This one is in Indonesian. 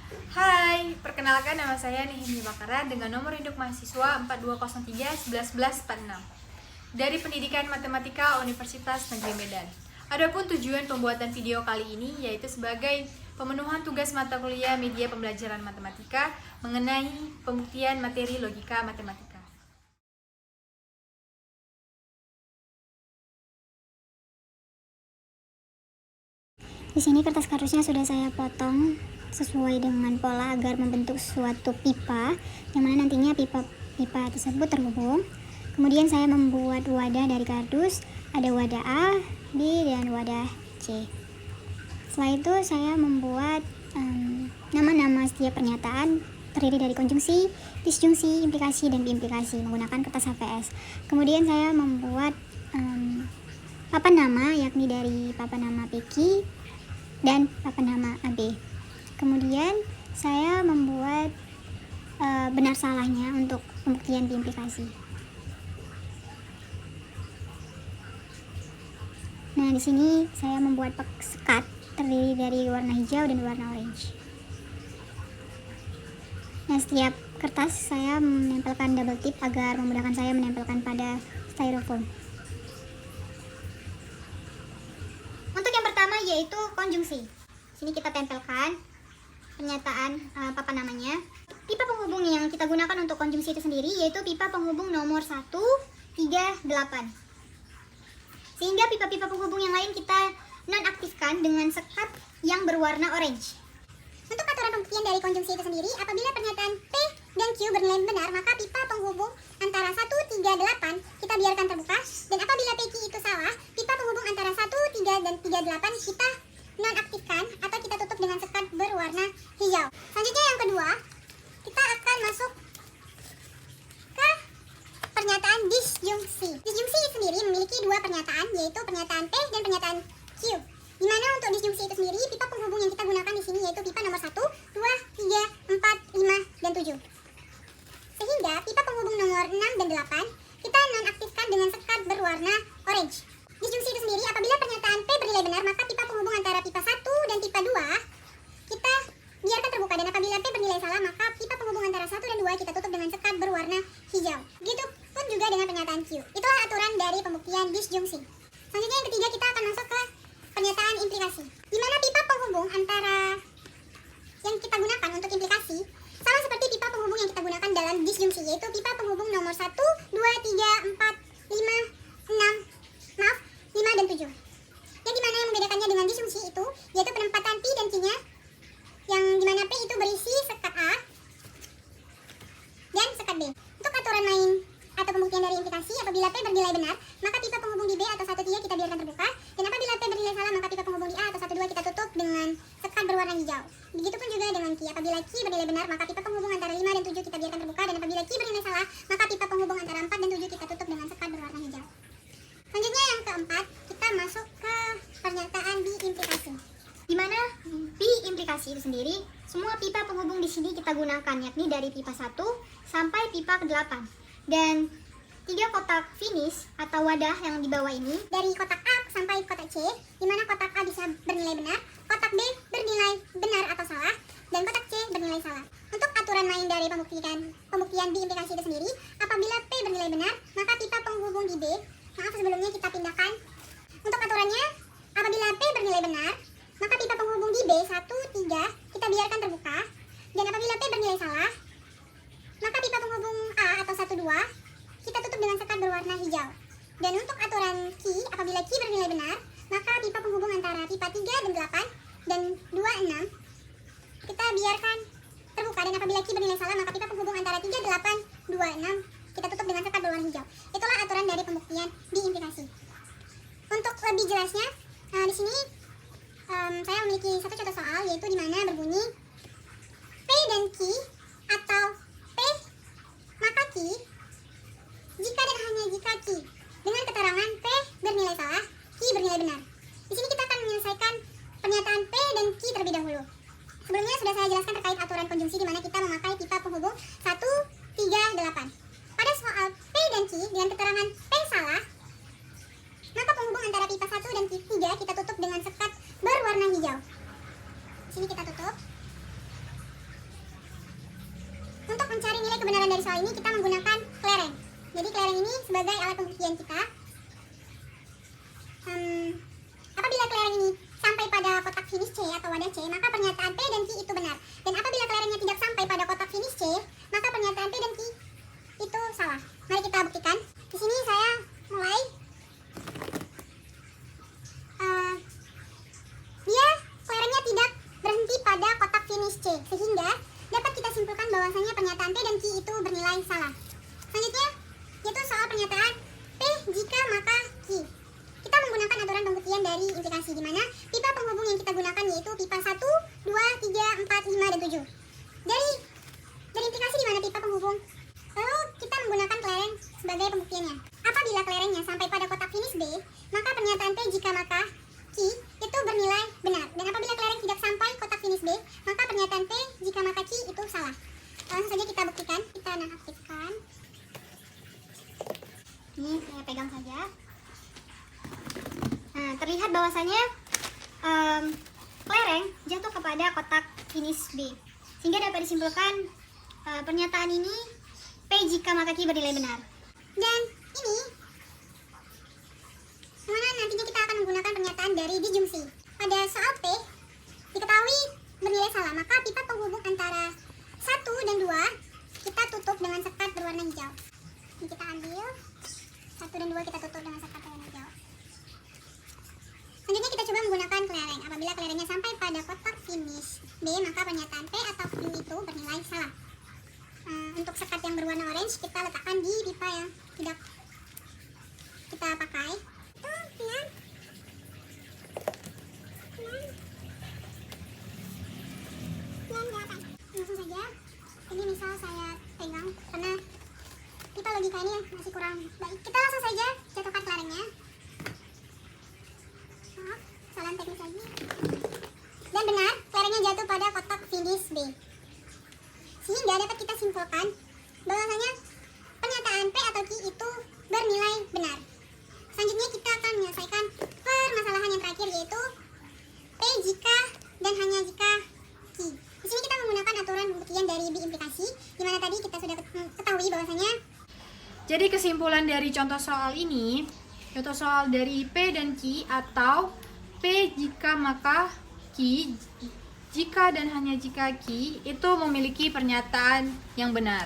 Hai, perkenalkan nama saya Nihimi Bakara dengan nomor induk mahasiswa 4203-111146 dari Pendidikan Matematika Universitas Negeri Medan. Adapun tujuan pembuatan video kali ini yaitu sebagai pemenuhan tugas mata kuliah media pembelajaran matematika mengenai pembuktian materi logika matematika. Di sini kertas kardusnya sudah saya potong sesuai dengan pola agar membentuk suatu pipa, yang mana nantinya pipa tersebut terhubung. Kemudian saya membuat wadah dari kardus, ada wadah A, B, dan wadah C. Setelah itu saya membuat nama-nama setiap pernyataan terdiri dari konjungsi, disjungsi, implikasi, dan biimplikasi menggunakan kertas HVS. Kemudian saya membuat papan nama, yakni dari papan nama PQ dan papan nama AB. Kemudian saya membuat benar salahnya untuk pembuktian biimplikasi. Nah, di sini saya membuat sekat terdiri dari warna hijau dan warna orange. Nah, setiap kertas saya menempelkan double tip agar memudahkan saya menempelkan pada styrofoam. Untuk yang pertama yaitu konjungsi. Sini kita tempelkan pernyataan papan namanya. Pipa penghubung yang kita gunakan untuk konjungsi itu sendiri yaitu pipa penghubung nomor 138. Sehingga pipa-pipa penghubung yang lain kita nonaktifkan dengan sekat yang berwarna orange. Untuk aturan pembuktian dari konjungsi itu sendiri, apabila pernyataan P dan Q bernilai benar, maka pipa penghubung antara 1, 3, 8 kita biarkan terbuka, dan apabila PQ itu salah, pipa penghubung antara 1, 3, dan 3, 8 kita nonaktifkan atau kita tutup dengan sekat berwarna hijau. Selanjutnya yang kedua, kita akan masuk ke pernyataan disjungsi. Disjungsi sendiri memiliki dua pernyataan, yaitu pernyataan P dan pernyataan Q. Di mana untuk disjungsi itu sendiri, pipa penghubung yang kita gunakan di sini yaitu pipa nomor 1, 2, 3, 4, 5, dan 7. Sehingga pipa penghubung nomor 6 dan 8 kita nonaktifkan dengan sekat berwarna orange. Disjungsi itu sendiri, apabila pernyataan P bernilai benar, maka pipa penghubung antara pipa 1 dan pipa 2 kita biarkan terbuka, dan apabila P bernilai salah, maka pipa penghubung antara 1 dan 2 kita tutup dengan sekat berwarna hijau. Begitupun juga dengan pernyataan Q. Itulah aturan dari pembuktian disjungsi. Selanjutnya yang ketiga, kita akan masuk ke pernyataan implikasi, di mana pipa penghubung antara yang kita gunakan untuk implikasi sama seperti pipa penghubung yang kita gunakan dalam disjungsi, yaitu pipa penghubung nomor 1, 2, 3, 4, 5, 5, dan 7. Yang dimana yang membedakannya dengan disjungsi itu yaitu penempatan P dan Q-nya, yang dimana P itu berisi sekat A dan sekat B. Untuk aturan main atau pembuktian dari implikasi, apabila P bernilai benar, maka pipa penghubung di B atau 1, 3 kita biarkan terbuka, dan apabila P bernilai salah, maka pipa penghubung di A atau 1, 2 kita tutup dengan sekat berwarna hijau. Begitupun juga dengan Q. Apabila Q bernilai benar, maka pipa penghubung antara 5 dan 7 kita biarkan terbuka, dan apabila Q bernilai salah, maka pipa penghubung antara 4 dan 7 kita tutup dengan sekat berwarna hijau. Selanjutnya yang keempat, kita masuk ke pernyataan biimplikasi. Di mana biimplikasi itu sendiri, semua pipa penghubung di sini kita gunakan, yakni dari pipa 1 sampai pipa ke-8. Dan 3 kotak finish atau wadah yang di bawah ini, dari kotak A sampai kotak C, di mana kotak A bisa bernilai benar, kotak B bernilai benar atau salah, dan kotak C bernilai salah. Untuk aturan main dari pembuktian biimplikasi itu sendiri, apabila P bernilai benar, maka pipa penghubung di B, sebelumnya kita pindahkan. Untuk aturannya, apabila P bernilai benar, maka pipa penghubung di B 1, 3 kita biarkan terbuka, dan apabila P bernilai salah, maka pipa penghubung A atau 1, 2 kita tutup dengan sekat berwarna hijau. Dan untuk aturan Q, apabila Q bernilai benar, maka pipa penghubung antara pipa 3 dan 8 dan 2, 6 kita biarkan terbuka, dan apabila Q bernilai salah, maka pipa penghubung antara 3, 8, 2, 6 kita tutup dengan sekat berwarna hijau. Itulah aturan dari pembuktian biimplikasi. Untuk lebih jelasnya, di sini saya memiliki satu contoh soal, yaitu di mana berbunyi P dan Q atau P maka Q jika dan hanya jika Q dengan keterangan P bernilai salah, Q bernilai benar. Di sini kita akan menyelesaikan pernyataan P dan Q terlebih dahulu. Sebelumnya sudah saya jelaskan terkait aturan konjungsi, di mana kita memakai pipa penghubung 1, 3, 8. Pada soal P dan Q dengan keterangan P salah, maka penghubung antara pipa 1 dan 3 kita tutup dengan sekat berwarna hijau. Sini kita tutup. soal ini kita menggunakan kelereng. Jadi kelereng ini sebagai alat pembuktian kita. Apabila kelereng ini sampai pada kotak finish C atau wadah C, maka pernyataan P dan Q itu benar. Dan apabila kelerengnya tidak sampai pada kotak finish C, maka pernyataan P dan Q itu salah. Mari kita buktikan. Di sini saya mulai. Dia kelerengnya tidak berhenti pada kotak finish C, sehingga dapat kita simpulkan bahwasanya pernyataan P dan Q itu bernilai salah. Selanjutnya, yaitu soal pernyataan P jika maka Q. Kita menggunakan aturan pembuktian dari implikasi, di mana pipa penghubung yang kita gunakan yaitu pipa 1, 2, 3, 4, 5, dan 7. Dari implikasi di mana pipa penghubung, lalu kita menggunakan kelereng sebagai pembuktiannya. Apabila kelerengnya sampai pada kotak finish B, maka pernyataan P jika maka Q itu bernilai benar. Dan apabila kelereng tidak sampai kotak finish B, maka pernyataan P jika maka Q itu salah. Langsung saja kita buktikan. Kita nonaktifkan. Ini saya pegang saja. Nah, terlihat bahwasanya kelereng jatuh kepada kotak finish B, sehingga dapat disimpulkan pernyataan ini P jika maka Q bernilai benar. Dan ini mana nantinya kita akan menggunakan pernyataan dari dijungsi. Pada soal P diketahui bernilai salah, maka pipa penghubung antara 1 dan 2 kita tutup dengan sekat berwarna hijau. Ini kita ambil 1 dan 2 kita tutup dengan sekat berwarna hijau. Selanjutnya kita coba menggunakan kelereng. Apabila kelerengnya sampai pada kotak finish B, maka pernyataan P atau Q itu bernilai salah. Untuk sekat yang berwarna orange kita letakkan di pipa yang tidak kita pakai. Langsung saja. Ini misal saya pegang karena pipa logika ini masih kurang baik. Kita langsung saja jatuhkan kelerengnya. Kesalahan teknis lagi. Dan benar, kelerengnya jatuh pada kotak finish B, sehingga dapat kita simpulkan bahwasanya pernyataan P atau Q itu bernilai benar. Selanjutnya kita akan menyelesaikan permasalahan yang terakhir, yaitu P jika dan hanya jika Q. Di sini kita menggunakan aturan pembuktian dari biimplikasi, di mana tadi kita sudah ketahui bahwasanya. Jadi kesimpulan dari contoh soal ini, contoh soal dari P dan Q atau P jika maka Q, jika dan hanya jika Q itu memiliki pernyataan yang benar.